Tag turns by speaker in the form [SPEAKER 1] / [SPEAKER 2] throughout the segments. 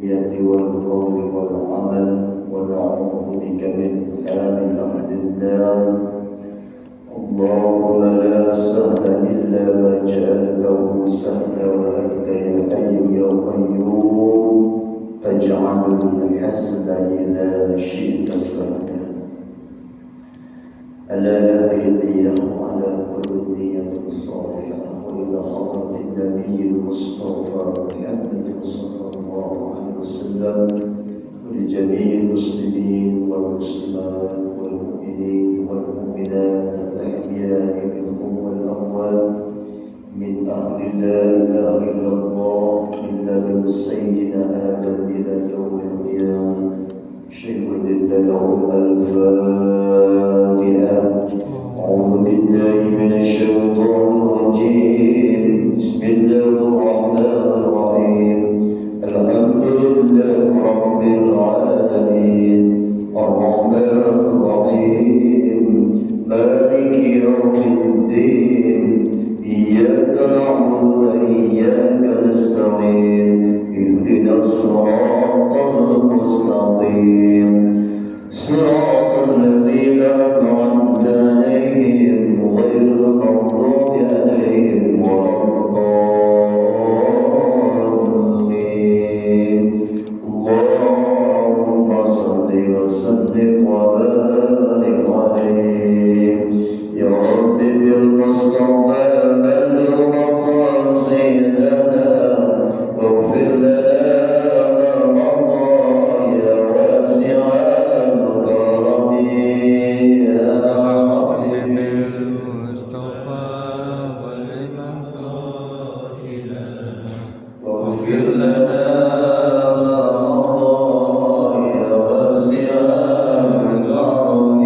[SPEAKER 1] النية والقول والعمل ونعوذ بك من حال أهل النار. اللهم لا سهل إلا ما جعلته سهلا وأنت يا حي يا قيوم تجعل الحسن إذا شئت سهلا. على هذه النية وعلى كل نية صالحة وإلى حضرة النبي المصطفى محمد صلى الله عليه وسلم ولجميع المسلمين والمسلمات والمؤمنين والمؤمنات الأحياء منهم والأموات من أهل لا إله إلا الله إلا من سيدنا آدم إلى يوم القيامة. شيخ له الفاتحة. أعوذ بالله من الشيطان الرجيم. بسم الله الرحمن الرحيم. الحمد لله رب العالمين الرحمن الرحيم مالك يوم الدين إياك نعبد وإياك نستعين اهدنا الصراط المستقيم صراط الذين أنعمت عليهم غير المغضوب عليهم ولا الضالين. اللهم صل وسلم وبارك عليه يا رب بالمصطفى بلغ مقاصدنا واغفر لنا ما مضى يا واسع الكرم يا رب
[SPEAKER 2] بالمصطفى
[SPEAKER 1] واغفر لنا ما مضى يا واسع الكرم.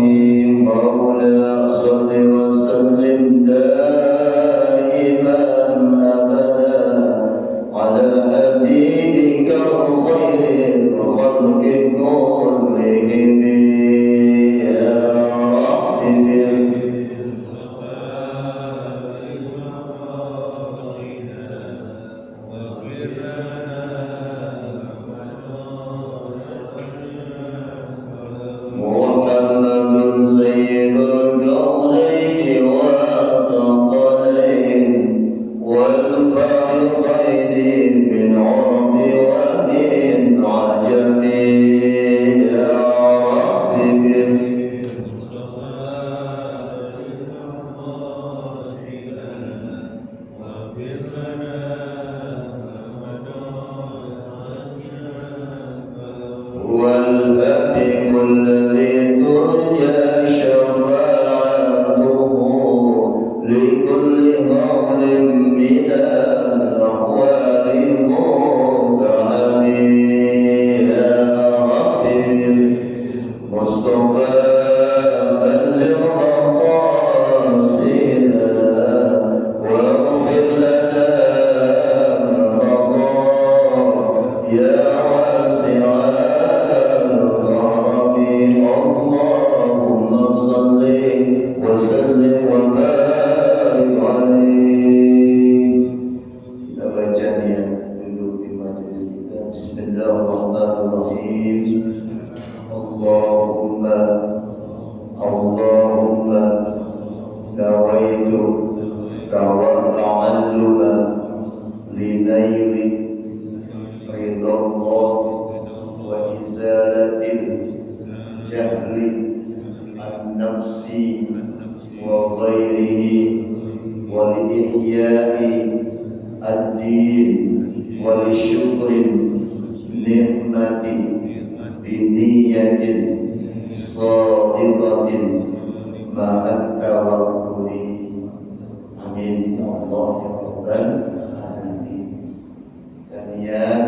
[SPEAKER 1] مولاي صل وسلم دائما أبدا على حبيبك خير الخلق كلهم يا رب محمد سيد الكونين والثقلين والفارقين من عرب ومن عجم يا رب والباب كل ذي ترجى شفاعته لكل هول من الأهوال متهم يا رب مصطفى بلغ مقاصدنا واغفر لنا ما مضى يا واسع الكرم. اللهم صل وسلم وبارك عليه. Kita baca niat duduk di majelis kita. Bismillahirrahmanirrahim. Allahumma nawaitu ta'alluma linaili ridallah wa izalatil jahli an-nafsi wa ghairihi wa li-ihya'i ad-din wa li-syukri ni'mati biniyatin sadiqatin ma'at tawakkuli. Amin ya Allah ya Rabbal alamin. Kalian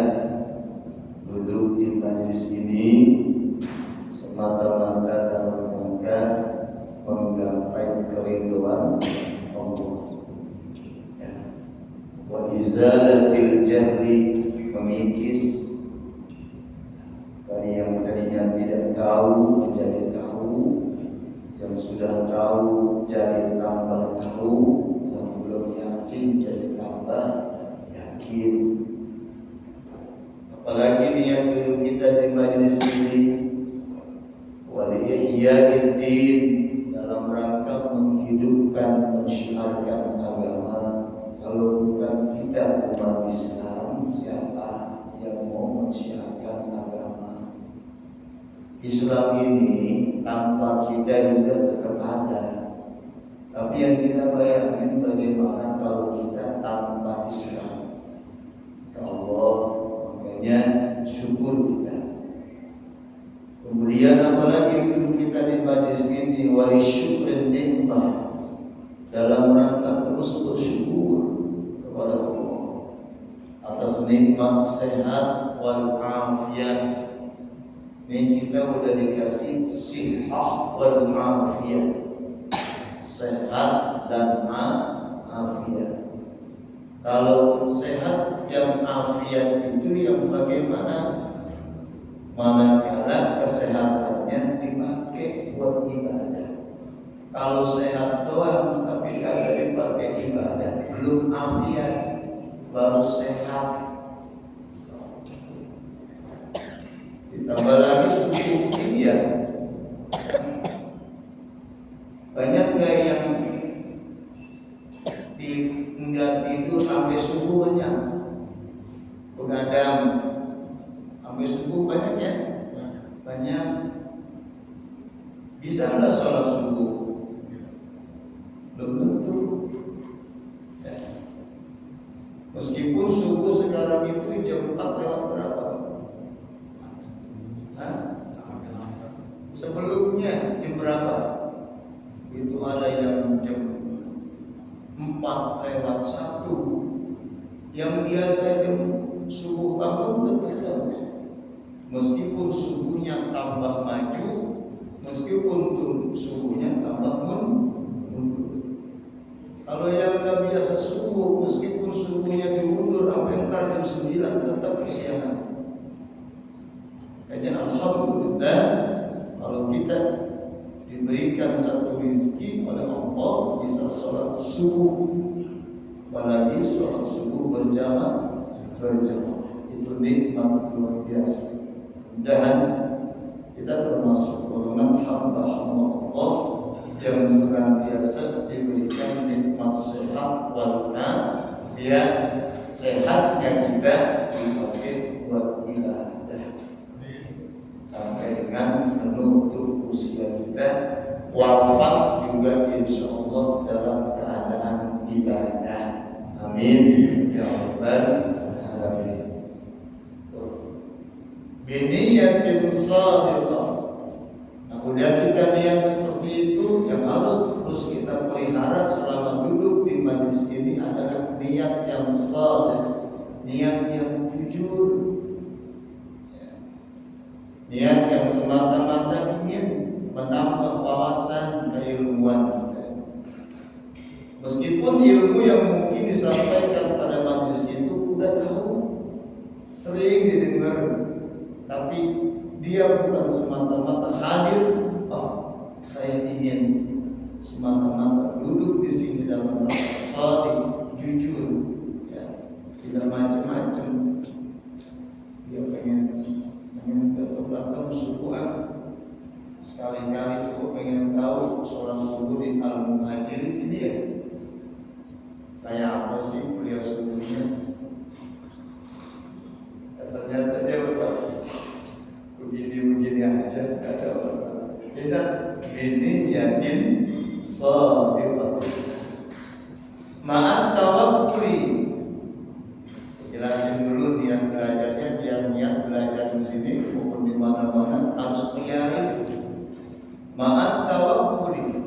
[SPEAKER 1] duduk di majelis ini semata-mata dalam rangka menggapai kerinduan Allah. Ya. Wa izalatil jahli, memikis dari yang tadinya tidak tahu menjadi tahu, yang sudah tahu jadi tambah tahu, yang belum yakin jadi tambah yakin. Apalagi niat duduk kita di majelis ini wal ihya'id-din, dalam rangka menghidupkan, mensyiarkan agama. Kalau bukan kita umat Islam, siapa yang mau mensyiarkan agama? Islam ini tanpa kita juga tetap ada. Tapi yang kita bayangin bagaimana kalau kita tanpa Islam. Ya Allah, makanya syukur kita. Kemudian apalagi duduk kita di majlis ini wali syukrin nikmah, dalam rangka terus bersyukur kepada Allah atas nikmat sehat wal afiyah. Ini kita udah dikasih sihah wal afiyah, sehat dan afiat. Kalau sehat yang afiat itu yang bagaimana? Manakala kesehatannya dipakai buat ibadah. Kalau sehat doang tapi kagak dipakai ibadah, belum afiat, baru sehat. Ditambah lagi suku dia. Banyak gak yang nggak tidur sampai subuh? Banyak. Begadang sampai subuh banyak ya? Banyak. Bisa nggak sholat subuh? Belum tentu. Ya. Meskipun subuh sekarang itu jam 4 lewat berapa? Hah? Sebelumnya jam berapa? Itu ada yang jam 4:01, yang biasa jam subuh bangun tetap. Meskipun subuhnya tambah maju, meskipun subuhnya tambah mundur. Kalau yang nggak biasa subuh, meskipun subuhnya diundur sampai ntar jam 9 tetap kesiangan. Jadi alhamdulillah kalau kita diberikan satu rezeki oleh Allah bisa sholat subuh, apalagi sholat subuh berjamaah, itu nikmat luar biasa. Mudah-mudahan kita termasuk golongan hamba-hamba Allah yang senantiasa diberikan nikmat sehat wal afiat, sehatnya kita dipakai buat ibadah sampai dengan menutup usia kita, wafat juga insya Allah dalam keadaan ibadah. Amin ya rabbal alamin. Biniyatin shadiqah. Nah, udah kita niat seperti itu, yang harus terus kita pelihara selama duduk di majlis ini adalah niat yang shadiq, niat yang jujur. Niat yang semata-mata ingin menambah wawasan keilmuan kita. Meskipun ilmu yang mungkin disampaikan pada majelis itu udah tahu, sering didengar, tapi dia bukan semata-mata hadir. Oh, saya ingin semata-mata duduk di sini dalam rangka shadiq, jujur, ya, tidak macam-macam. Dia pengen datang subuhan, sekali-kali cukup pengen tahu sholat subuh di Al-Muhajir ini ya, kayak apa sih kuliah subuhnya. Ternyata dia begini aja, ada masalah. Ini yakin shadiqah ma'at tawakkuli. Jelasin dulu niat belajarnya, biar niat belajar di sini maupun di mana-mana harus pelihara itu. Ma'at tawakkuli,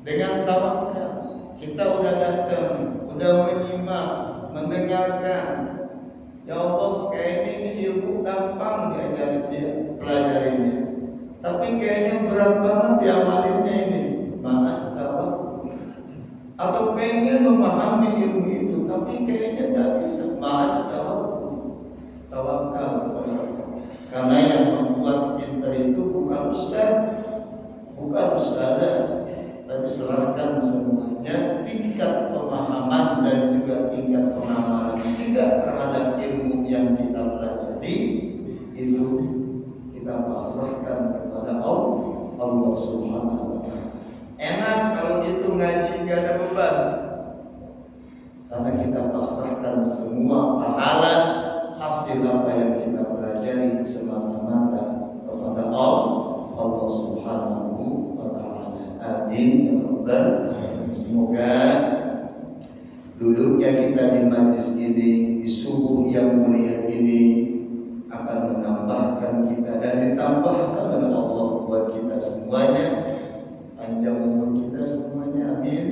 [SPEAKER 1] dengan tawakal. Kita udah datang, udah menyimak, mendengarkan. Ya Allah, kayaknya ini ilmu gampang diajarin dia, pelajarinya. Tapi kayaknya berat banget diamalinnya ini. Ma'at tawakkul. Atau pengen memahami ilmu itu, tapi kayaknya tidak bisa. Ma'at tawakkul, tawakal kepada Allah. Karena yang membuat pintar itu bukan ustaz, bukan ustazah, tapi serahkan semuanya tingkat pemahaman dan juga tingkat pengamalan kita terhadap ilmu yang kita hasil apa yang kita pelajari semata-mata kepada Allah Subhanahu wa Ta'ala. Amin ya rabbal alamin. Semoga duduknya kita di majlis ini, di subuh yang mulia ini akan menambahkan kita dan ditambahkan oleh Allah buat kita semuanya, panjang umur kita semuanya, amin.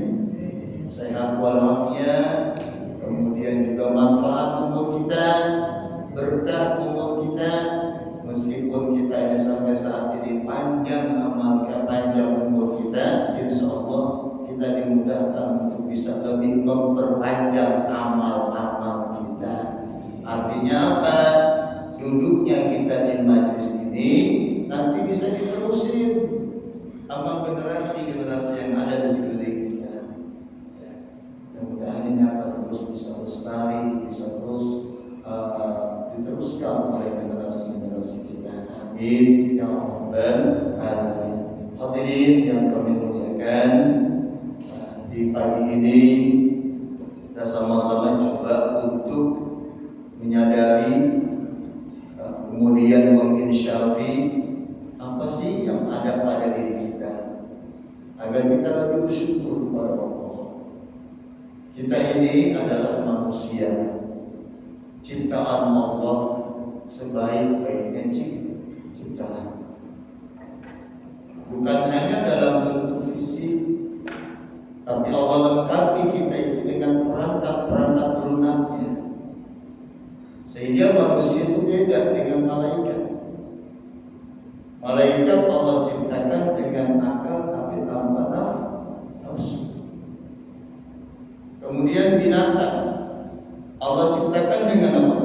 [SPEAKER 1] Sehat walafiat, kemudian juga manfaat umur kita, berkah umur kita, meskipun kita ini sampai saat ini panjang amal kita, panjang umur kita, insya Allah kita dimudahkan untuk bisa lebih memperpanjang amal-amal kita. Artinya apa? Duduknya kita di majlis ini nanti bisa diterusin sama generasi-generasi yang ada di sekeliling kita. Ya. Mudah-mudahan ini akan terus bisa lestari, bisa terus diteruskan oleh generasi-generasi kita. Amin ya rabbal alamin. Hadirin yang kami muliakan, di pagi ini kita sama-sama coba untuk menyadari, kemudian menginsyafi apa sih yang ada pada diri kita, agar kita lebih bersyukur kepada Allah. Kita ini adalah manusia, ciptaan Allah, sebaik-baiknya ciptaan. Bukan hanya dalam bentuk fisik, tapi Allah lengkapi kita itu dengan perangkat-perangkat lunaknya, sehingga manusia itu beda dengan malaikat. Malaikat Allah ciptakan dengan akal tapi tanpa nafsu. Kemudian binatang Allah ciptakan dengan apa?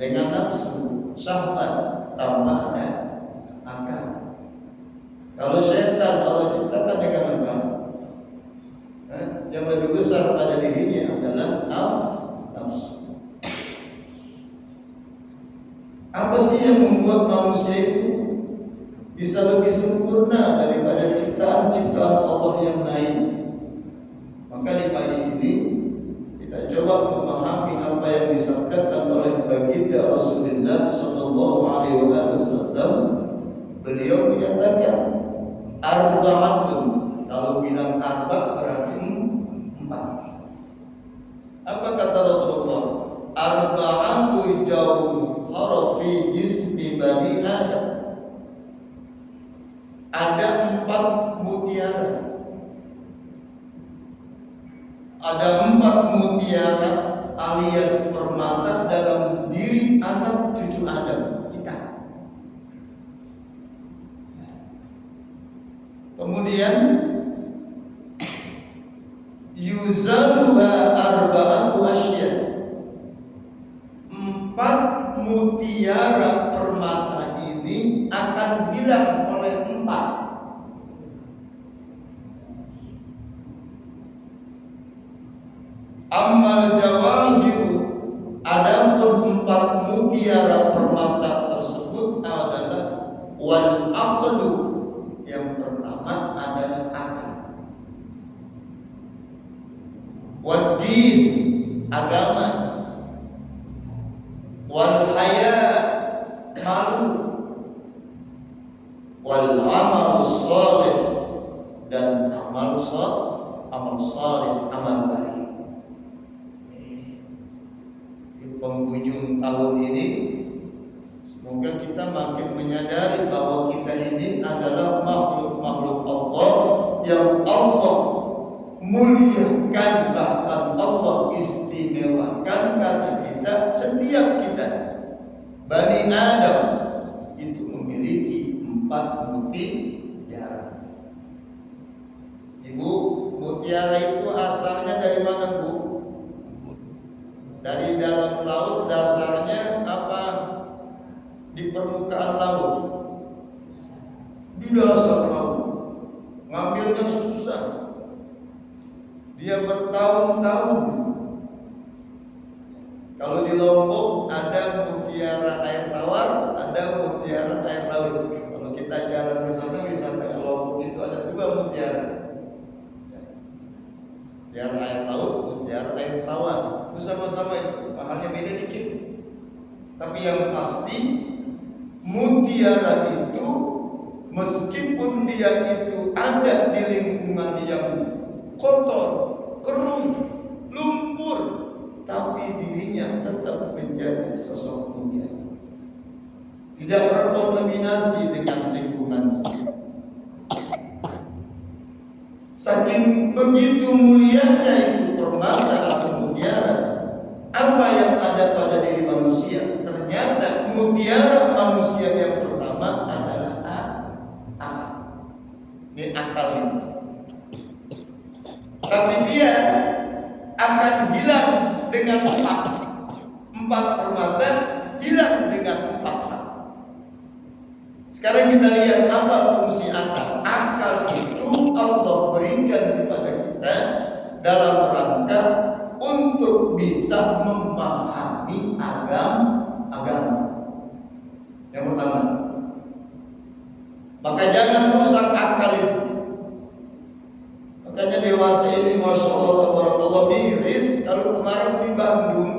[SPEAKER 1] Dengan nafsu, syahwat, tanpa ada akal. Kalau setan Allah ciptakan dengan apa? Yang lebih besar pada dirinya adalah nafsu. Apa sih yang membuat manusia itu bisa lebih sempurna daripada ciptaan-ciptaan Allah yang lain? Maka di pagi ini kita coba memahami apa yang disabdakan oleh baginda Rasulullah Sallallahu Alaihi Wasallam. Beliau menyatakan arba'atun. Kalau bilang arba berarti 4. Apa kata Rasulullah? Arba'atu jauhar fi jismi bani Adam. Ada 4 mutiara. Ada 4 mutiara alias permata dalam diri anak cucu Adam kita. Kemudian yuzaluha arba'atu asya. 4 mutiara permata ini akan hilang oleh 4. Amal jawahiru, adapun 4 mutiara permata tersebut adalah wal aqlu. Yang pertama adalah akal. Wad-din, agama. Wal haya, malu. Wal amal salih, dan amal salih, amal baik. Di penghujung tahun ini semoga kita makin menyadari bahwa kita ini adalah makhluk-makhluk Allah yang Allah muliakan, bahkan Allah istimewakan karena kita, setiap kita Bani Adam itu memiliki 4 mutiara. Ibu, mutiara itu asalnya dari mana, Bu? Dari dalam laut, dasarnya apa? Di permukaan laut, di dasar laut, ngambilnya susah, dia bertahun-tahun. Kalau di Lombok ada mutiara air tawar, ada mutiara air laut. Kalau kita jalan ke sana, wisata ke Lombok itu ada 2 mutiara, mutiara air laut, mutiara air tawar. Itu sama-sama itu, mahalnya beda dikit.
[SPEAKER 3] Tapi yang pasti mutiara itu meskipun dia itu ada di lingkungan yang kotor, keruh, lumpur, tapi dirinya tetap menjadi sosok mutiara. Tidak terkontaminasi dengan lingkungan. Saking begitu mulianya itu permata atau mutiara, apa yang ada pada diri manusia, ternyata mutiara manusia yang pertama adalah akal. Ini akal ini. Tapi dia akan hilang dengan empat permata, hilang dengan empat hal. Sekarang kita lihat apa fungsi akal. Akal itu Allah berikan kepada kita dalam rangka untuk bisa memahami agama. Yang pertama, maka jangan rusak akal itu. Makanya dewasa ini Masya Allah tabarakallah miris. Kalau kemarin di Bandung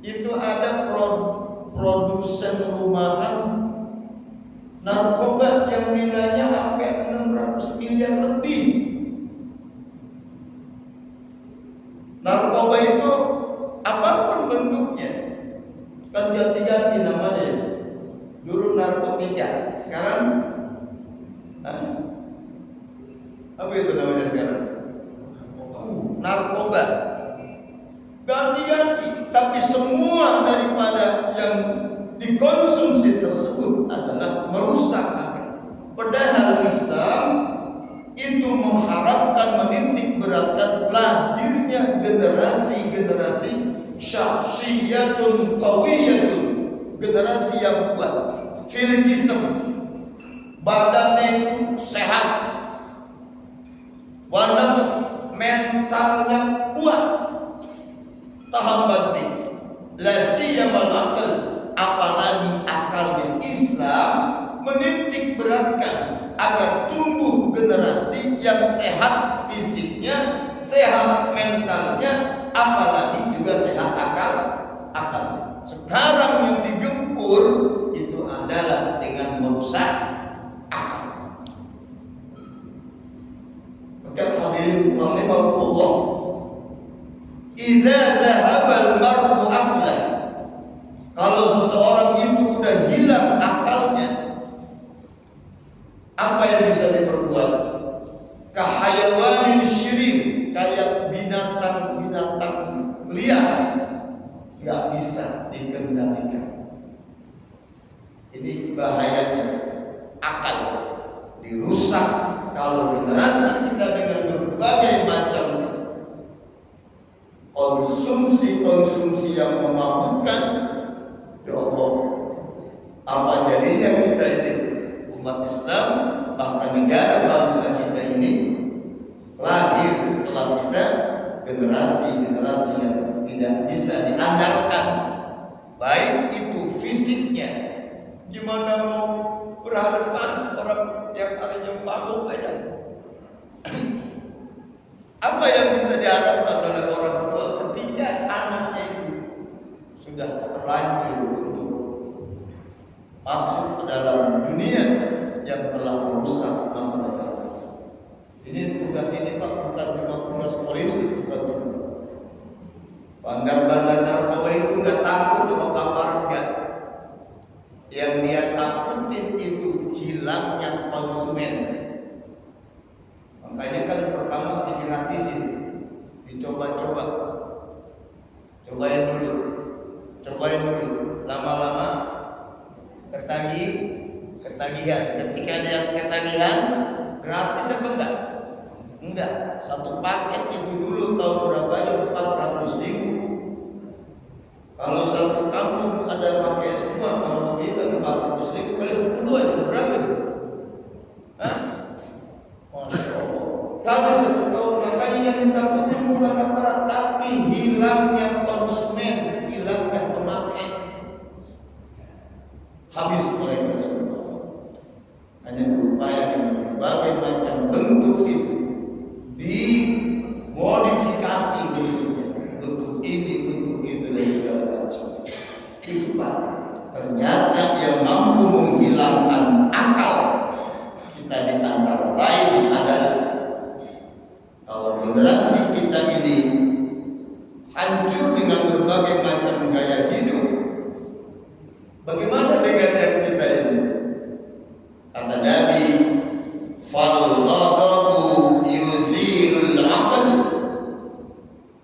[SPEAKER 3] itu ada produsen rumahan narkoba yang nilainya sampai 600 miliar lebih. Narkoba itu apapun bentuknya kan ganti-ganti namanya. Dulu narkotika, sekarang apa itu namanya sekarang? Narkoba. Ganti-ganti, tapi semua daripada yang dikonsumsi tersebut adalah merusak akal. Padahal Islam itu mengharapkan menitik beratkan lahirnya generasi-generasi syakhsiyatun qawiyatun, generasi yang kuat, fil jism, badannya itu sehat, wa nafs, mentalnya kuat, tahan banting, la siyamal aql, apalagi akalnya. Islam menitik beratkan agar tumbuh generasi yang sehat fisiknya, sehat mentalnya, apalagi juga sehat akalnya. Sekarang yang digempur itu adalah dengan merusak akal. Maka hadirin rahimahullah, idza dhahabal mar'u aqlah, kalau seseorang itu udah hilang akalnya, apa yang bisa diperbuat? Kahayawanin syirik, kayak binatang-binatang liar, nggak bisa dikendalikan. Ini bahayanya akal dirusak kalau generasi kita dengan berbagai macam konsumsi yang memabukkan. Ya Allah, apa jadinya kita ini umat Islam, bahkan negara bangsa kita ini lahir setelah kita generasi-generasi yang tidak bisa diandalkan, baik itu fisiknya. Gimana mau berhadapan orang yang hanya mabuk aja? Apa yang bisa diharapkan oleh orang tua ketika anaknya itu sudah terlanjur untuk masuk ke dalam dunia yang telah merusak masa depan? Ini tugas ini Pak, bukan cuma tugas polisi, bukan cuma bandar-bandar narkoba itu nggak takut sama aparat kan? Yang dia takutin itu hilangnya konsumen. Makanya kan pertama digratisin, dicoba-coba, cobain dulu, lama-lama ketagihan. Ketika dia ketagihan, gratis apa enggak? Enggak. Satu paket itu dulu tahun berapa ya? 400.000. Kalau satu kampung ada pakai semua, kalau bilang 400.000 kali 10 aja berapa? Hah? Masya Allah. Kali 1 tahun, makanya yang ditakutin bukan aparat, tapi hilangnya konsumen, hilangnya pemakai. Habis mereka semua. Hanya berupaya dengan berbagai macam bentuk itu dimodifikasi bentuknya, bentuk ini, bentuk itu dan segala macam. Itu istighfar. Ternyata yang mampu menghilangkan akal kita di antara lain adalah kalau generasi kita ini hancur dengan berbagai macam gaya hidup. Bagaimana dengan yang kita ini? Kata Nabi, fal ghadabu yuzilul aql.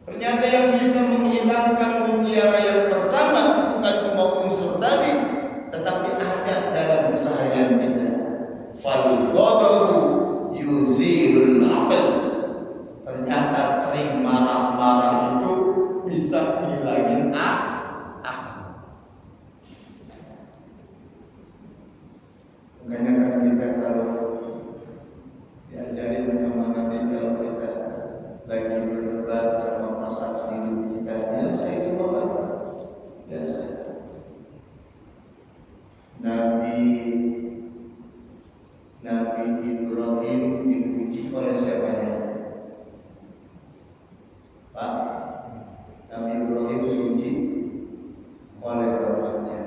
[SPEAKER 3] Ternyata yang bisa menghilangkan mutiara yang pertama bukan cuma unsur tadi, tetapi ada dalam keseharian kita. Fal ghadabu yuzilul aql. Ternyata sering marah-marah itu bisa ngilangin akal. Makanya kan kita kalau diajarin sama Nabi, kalau kita lagi berdebat sama pasangan hidup kita, biasa itu apa? Biasa. Nabi Ibrahim diuji oleh siapanya? Pak, Nabi Ibrahim diuji oleh bapaknya.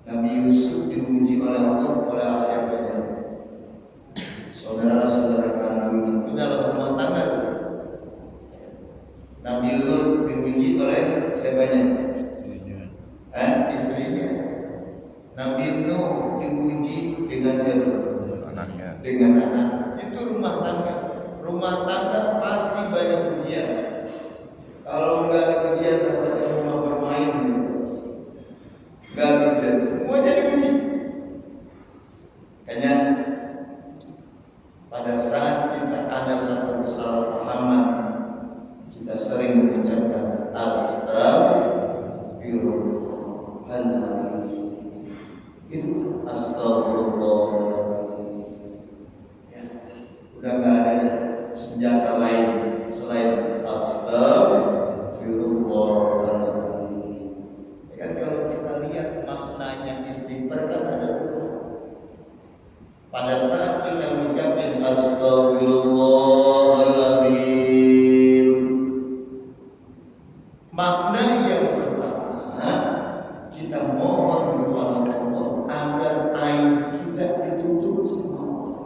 [SPEAKER 3] Nabi Yusuf diuji oleh Allah, oleh siapanya? Saudara-saudara kandung itu dalam rumah tangga. Nabi Lut diuji oleh siapanya? Istrinya. Nabi Nuh diuji dengan siapa? Anaknya. Dengan anak. Itu rumah tangga. Rumah tangga pasti banyak ujian. Kalau nggak ada ujian, namanya rumah bermain. Nggak ada ujian, semuanya diuji. Kayaknya pada saat kita ada satu kesalahpahaman, kita sering mengucapkan astagfirullahaladzim. Itu astagfirullahaladzim. Ya, udah nggak ada senjata lain selain astagfirullahaladzim. Ya kan, kalau kita lihat maknanya istighfar kan ada dua. Pada saat kita mengucapkan astagfirullahaladzim, makna yang pertama, kita mohon kepada Allah agar aib kita ditutup sama Allah.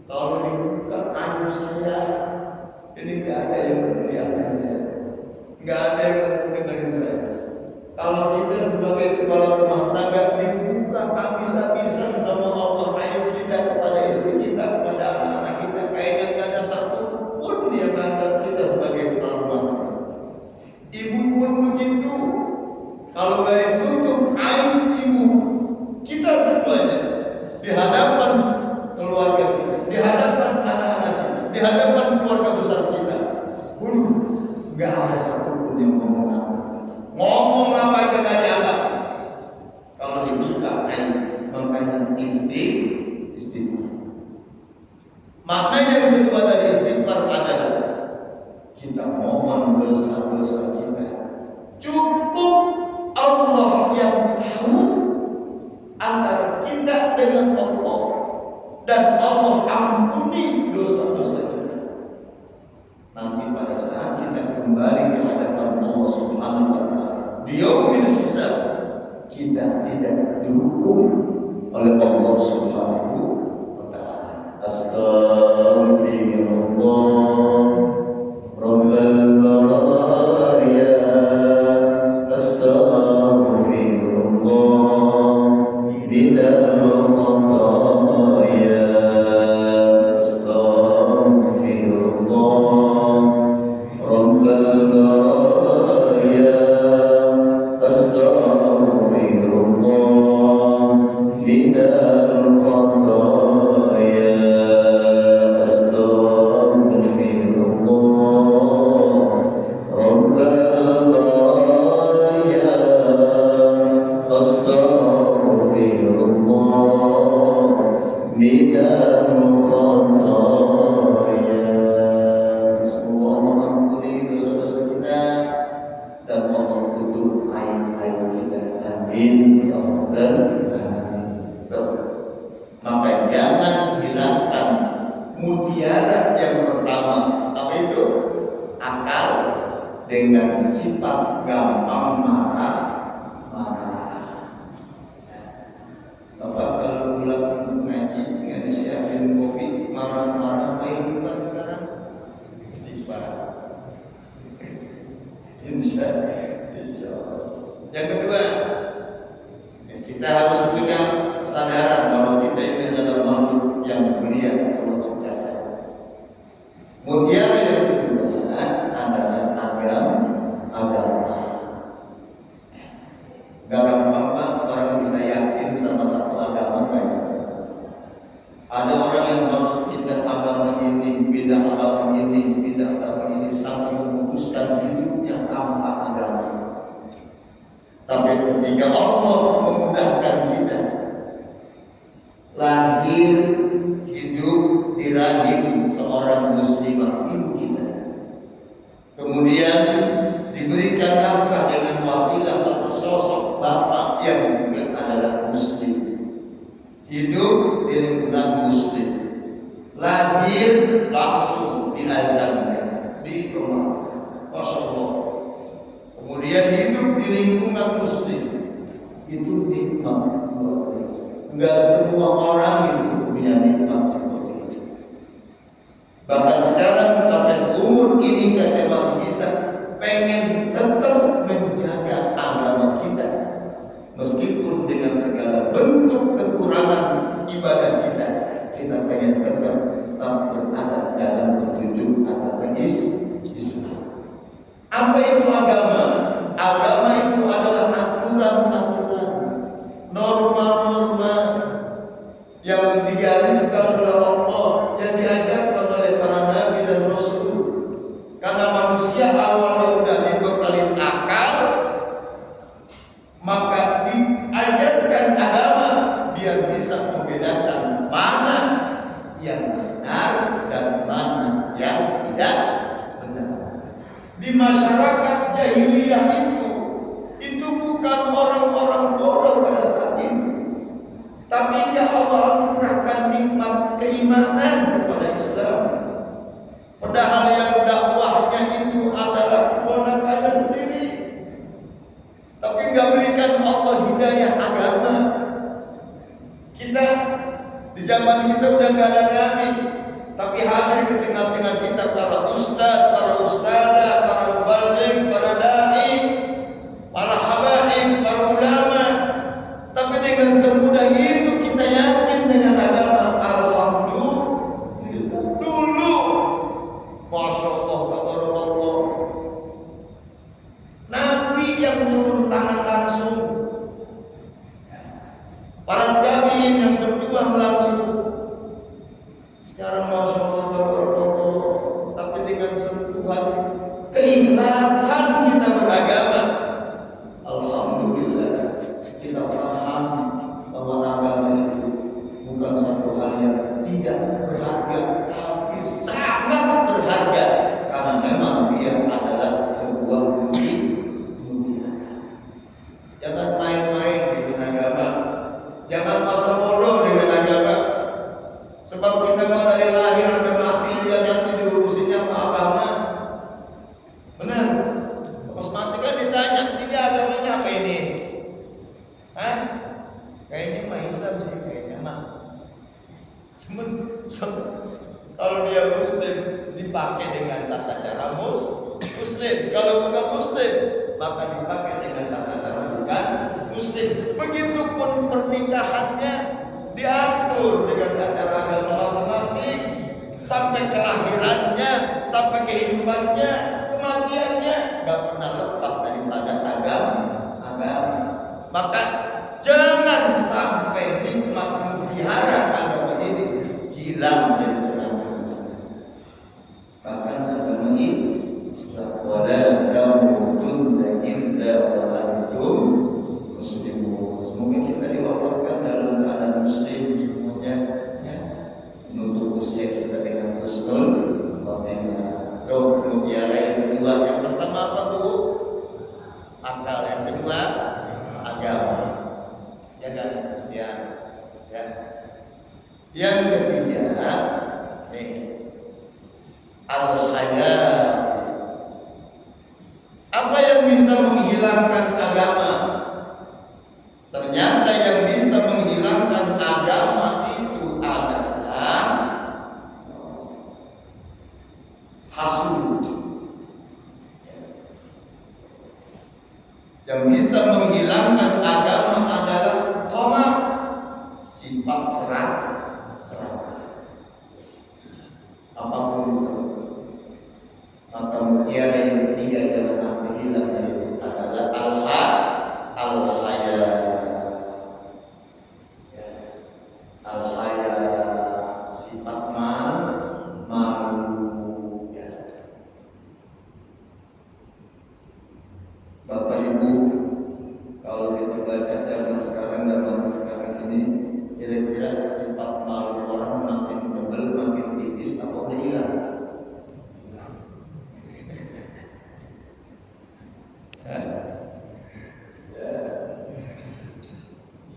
[SPEAKER 3] Kalau dibuka aib saya, ini nggak ada yang melihatkan saya, nggak ada yang mendengarin saya. Kalau kita sebagai kepala rumah tangga dibuka habis-habisan sama Allah aib kita kepada istri kita, kepada anak-anak kita, kayaknya nggak ada satu pun yang menganggap kita sebagai kepala rumah tangga. Ibu pun begitu. Kalau nggak ditutup aib ibu kita semuanya di hadapan keluarga kita, di hadapan anak-anak kita, di hadapan keluarga besar kita, nggak ada satupun yang ngomong apa aja nggak dianggap. Kalau dibuka aib, makanya istighfar. Makna yang kedua dari istighfar adalah kita mohon dosa-dosa kita. Cukup Allah yang tahu antara kita dengan Allah, dan Allah ampuni dosa-dosa kita. Nanti pada saat kita kembali ke hadapan Allah Subhanahu wa Ta'ala, di yaumil hisab, kita tidak dihukum oleh Allah Subhanahu wa Ta'ala. Astaghfirullah Rabbal baraya, astaghfirullah minal khataya, astaghfirullah Rabbal baraya, astaghfirullah minal khataya, astaghfirullah Rabbal baraya, astaghfirullah minal khataya. Semoga Allah ampuni dosa-dosa kita dan Allah tutup aib-aib kita. Amin ya rabbal alamin. Maka jangan hilangkan mutiara yang pertama. Apa itu? Akal. dengan sifat gampang marah. Bapak kalau pulang ngaji dengan disiapin kopi marah-marah, apa istighfar sekarang? Istighfar. Insya Allah. Yang kedua, kita harus punya kesadaran bahwa kita ini adalah makhluk yang mulia Allah ciptakan. Mutiara yang kedua adalah agama. Gak gampang Pak orang bisa yakin sama satu agama kayak. Ada orang yang harus pindah agama ini, pindah agama ini sampai memutuskan hidupnya tanpa agama. Tapi ketika Allah memudahkan kita lahir hidup di rahim seorang muslimah ibu kita, kemudian diberikan nafkah dengan wasilah satu sosok bapak yang juga adalah muslim, hidup di lingkungan muslim, lahir langsung diazankan, diiqamahkan, Masya Allah. Kemudian hidup di lingkungan muslim, itu nikmat luar biasa. Enggak semua orang itu punya nikmat seperti itu. Bahkan sekarang sampai umur ini kita masih bisa pengen tetap menjaga agama kita, meskipun dengan segala bentuk kekurangan ibadah kita pengen tetap berada dalam petunjuk agama Islam. Apa itu agama? Agama itu adalah aturan-aturan, norma-norma yang digariskan oleh Allah, yang diajarkan oleh para nabi dan rasul. Karena manusia awalnya sudah dibekali akal, maka diajarkan agama biar bisa membedakan mana yang benar dan mana yang tidak benar. Di masyarakat jahiliyah itu bukan orang-orang bodoh pada saat itu, tapi ya Allah anugerahkan nikmat keimanan kepada Islam. Padahal yang dakwahnya itu adalah keponakannya sendiri, tapi nggak berikan Allah hidayah agama. Kita di zaman kita udah nggak ada nabi, tapi hadir di tengah-tengah kita para ustadz, para ustadzah, para mubaligh, para dai, para habaib, para ulama. Tapi dengan semudah itu kita yakin dengan agama. Alhamdulillah. Dulu, Masya Allah, tabarakallah, nabi yang turun tangan langsung, para tabi'in yang berjuang langsung. Sekarang Masya Allah, tabarakallah, tapi dengan sentuhan keikhlasan kita beragama, alhamdulillah, kita paham bahwa agama itu bukan satu hal yang tidak berharga, tapi sangat berharga, karena memang dia adalah sebuah mutiara. Jangan main-main dengan agama, jangan masa bodoh dengan agama. Sebab kita dari lahir sampai mati juga nanti diurusinya sama agama. Benar? Pas mati kan ditanya, ini agamanya apa ini? Hah? Kayaknya mah Islam sih, kayaknya mah. Cuman kalau dia muslim dipakai dengan tata cara muslim. Kalau bukan muslim maka dipakai dengan tata cara bukan muslim. Begitupun pernikahannya diatur dengan tata cara agama masing-masing, sampai kelahirannya, sampai kehidupannya, kematiannya nggak pernah lepas daripada agama. Maka jangan sampai nikmat mutiara agama ini hilang dari tengah-tengah kita. Bahkan agama Islam, wala tamutunna illa wa antum muslimun. Semoga kita diwafatkan dalam keadaan muslim semuanya, ya. Menutup usia kita dengan husnul khotimah. Mutiara yang kedua, yang pertama apa Bu? Akal. Yang kedua agama. Jangan ya. Yang ketiga al-haya. Apa yang bisa menghilangkan agama? Ternyata yang bisa menghilangkan agama itu adalah hasud. Yang bisa menghilangkan agama adalah toma, sifat serakah. Apapun itu. Maka mutiara yang ketiga jangan sampai hilang, yaitu adalah al-haya. Al-haya, sifat malu. Ya. Bapak Ibu, kalau kita baca zaman sekarang ini, kira-kira sifat malu orang makin tebal, makin tipis, atau udah hilang?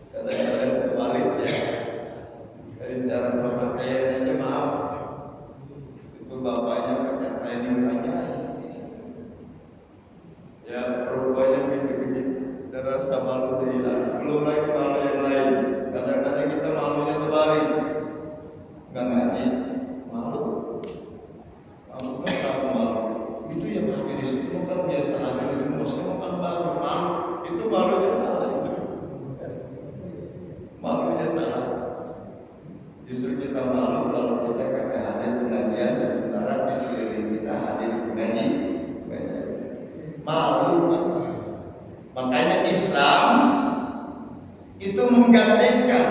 [SPEAKER 3] Kadang-kadang terbalik ya. Dari cara berpakaian aja maaf, itu bapaknya pakai training banyak. Ya rupanya begitu, dan rasa malu dia hilang. Belum lagi malu yang lain. Kadang-kadang kita malunya terbalik. Nggak ngaji, malu. Kamu kan tahu malu. Itu yang hadir di situ kan biasa hadir semua. Semua kan baru malu. Itu malunya salah. Malunya salah. Justru kita malu kalau kita kagak hadir pengajian, sementara di sekeliling kita hadir pengajian. Malu. Makanya Islam itu menggandengkan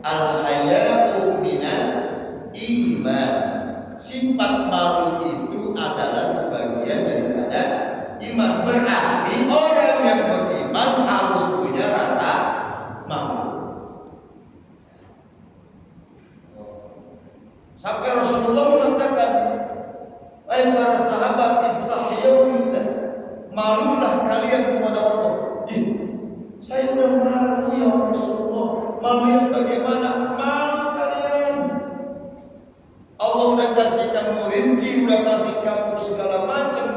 [SPEAKER 3] al-haya'u minal iman. Sifat malu itu adalah sebagian daripada iman. Berarti orang yang beriman harus punya rasa malu. Sampai Rasulullah mengatakan, "Wahai para sahabat, istahyu billah, malulah kalian kepada Allah." Saya udah malu ya Rasulullah. Malu yang bagaimana? Malu kalian. Allah udah kasih kamu rezeki, udah kasih kamu segala macam.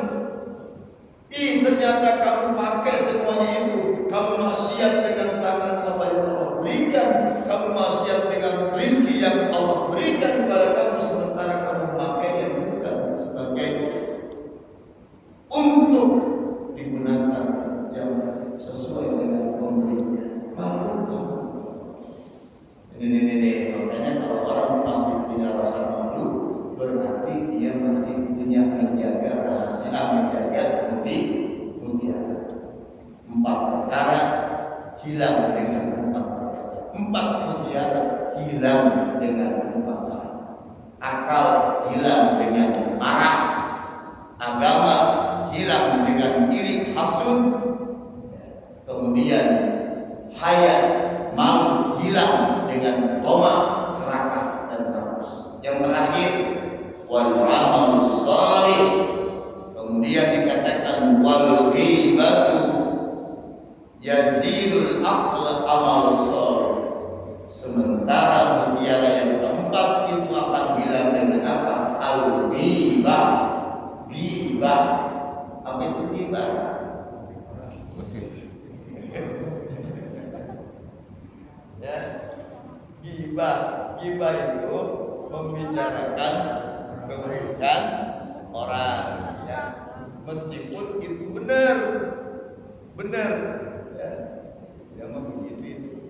[SPEAKER 3] Ternyata kamu pakai semuanya itu. Kamu maksiat dengan tangan Allah yang Allah berikan. Kamu maksiat dengan rezeki yang Allah berikan kepada kamu, sementara kamu pakainya bukan sebagai untuk digunakan yang sesuai dengan pemberinya. Malu kamu. Ini. Makanya kalau orang masih punya rasa malu, berarti dia masih punya menjaga rahasia, menjaga mutiara. 4 perkara hilang dengan 4 perkara. 4 mutiara hilang dengan 4 hal. Akal hilang dengan marah. Agama hilang dengan iri hasud. Kemudian haya, malu hilang dengan toma, serakah dan rakus. Yang terakhir wal amal salih. Kemudian dikatakan wal ghibatu yazilul aql amal salih. Sementara mutiara yang keempat itu akan hilang dengan apa? Al ghibah. Ghibah. Apa itu ghibah? Ya, ghibah itu membicarakan keburukan orang, ya. Meskipun itu benar, ya. Memang begitu.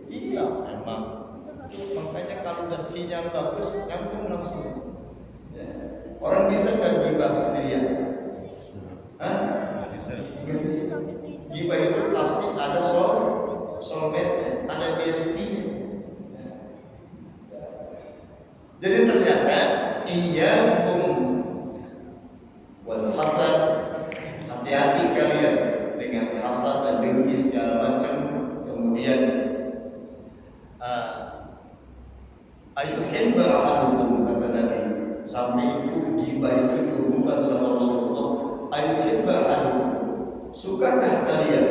[SPEAKER 3] Iya, memang. Makanya kalau udah sinyal bagus, nyambung langsung. Ya. Orang bisa nggak ghibah sendirian? Nggak bisa. Ghibah itu pasti ada soulmate, ada bestie. Jadi ternyata wal hasad, hati-hati kalian dengan hasad dan dengki segala macam. Kemudian ayuhibba ahadukum, kata Nabi, sampai itu ghibah itu diumumkan sama Rasulullah. Ayuhibba ahadukum, sukakah kalian?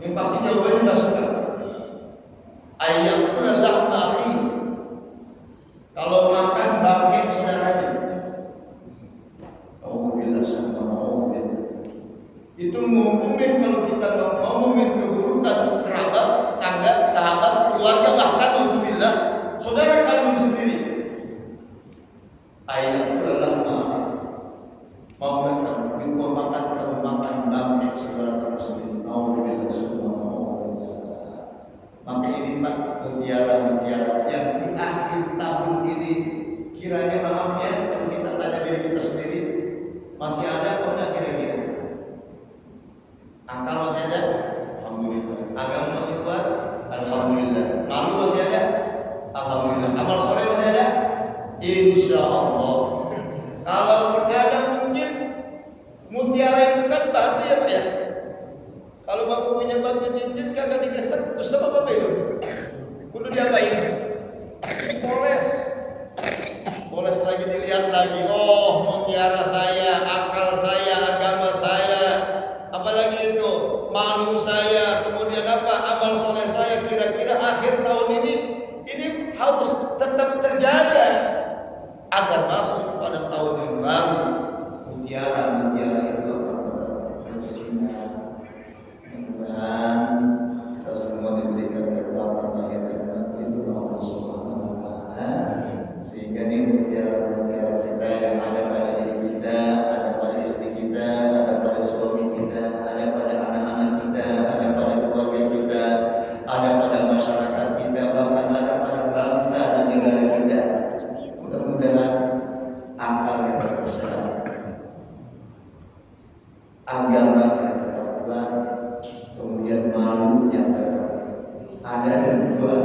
[SPEAKER 3] Ini pasti jawabannya nggak suka. Ayakul lahma akhi, kalau makan bangkit saudaranya. Alhamdulillah, Itu ngomongin, kalau kita ngomongin keburukan kerabat, tetangga, sahabat, keluarga, bahkan alhamdulillah saudara kandung sendiri. Ayat berlama mau datang diumpamakan kamu makan bangkit saudara kamu sendiri. Alhamdulillah semua. Maka ini Pak, mutiara-mutiara yang di akhir tahun ini kiranya maaf ya, kalau kita tanya diri kita sendiri, masih ada apa enggak kira-kira? Akal masih ada? Alhamdulillah. Agama masih kuat? Alhamdulillah. Malu masih ada? Alhamdulillah. Amal soleh masih ada? Insya Allah. Kalau berada mungkin mutiara itu kan batu ya Pak ya. Kalau Bapak punya batu cincin kagak digesek, usah apa itu? Kudu diapain? Poles lagi, dilihat lagi. Oh, mutiara saya, akal saya, agama saya, apalagi itu malu saya, kemudian apa amal soleh saya. Kira-kira akhir tahun ini harus tetap terjaga agar masuk pada tahun yang baru. Mutiara itu akan tetap bersinar. Mudah-mudahan kita semua diberikan kekuatan lahir dan batin oleh Allah Subhanahu wa Ta'ala, sehingga nih mutiara-mutiara kita yang ada pada diri kita, ada pada istri kita, ada pada suami kita, ada pada anak-anak kita, ada pada keluarga kita, ada pada masyarakat kita, bahkan ada pada bangsa dan negara kita. Mudah-mudahan akalnya tetap sehat, agama tetap kuat, kemudian malunya tetap ada dan kuat,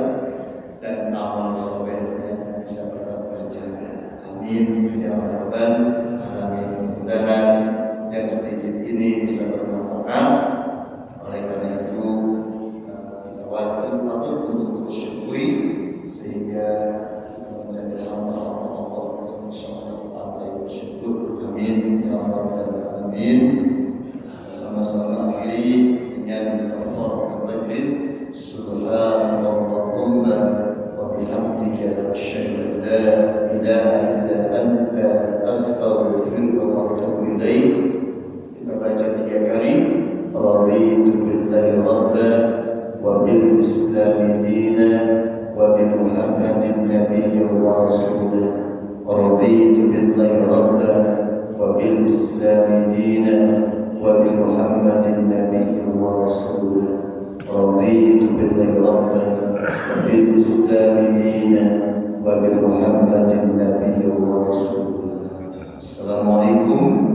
[SPEAKER 3] dan amal solehnya bisa tetap terjaga. Amin ya rabbal alamin. Mudah-mudahan yang sedikit ini bisa bermanfaat. Oleh karena itu kita wajib untuk bersyukuri sehingga kita menjadi hamba-hamba Allah yang insyaallah pandai bersyukur. Amin ya rabbal alamin. Sama-sama akhiri dengan kafaratul majlis. Subhanallahumma wa bihamdika asyhadu an la ilaha illa anta astaghfiruka wa atubu ilaik. Kita baca 3 kali. Raditu billahi rabban wa bil islami dinan wa bi Muhammadin nabiyyan wa rasulan. Raditu billahi rabban wa bil islami dinan wa bi Muhammadin nabiyyan wa rasulan. Raditu billahi rabban wa bil islami dinan wa bi Muhammadin nabiyyan wa rasulan. Assalamualaikum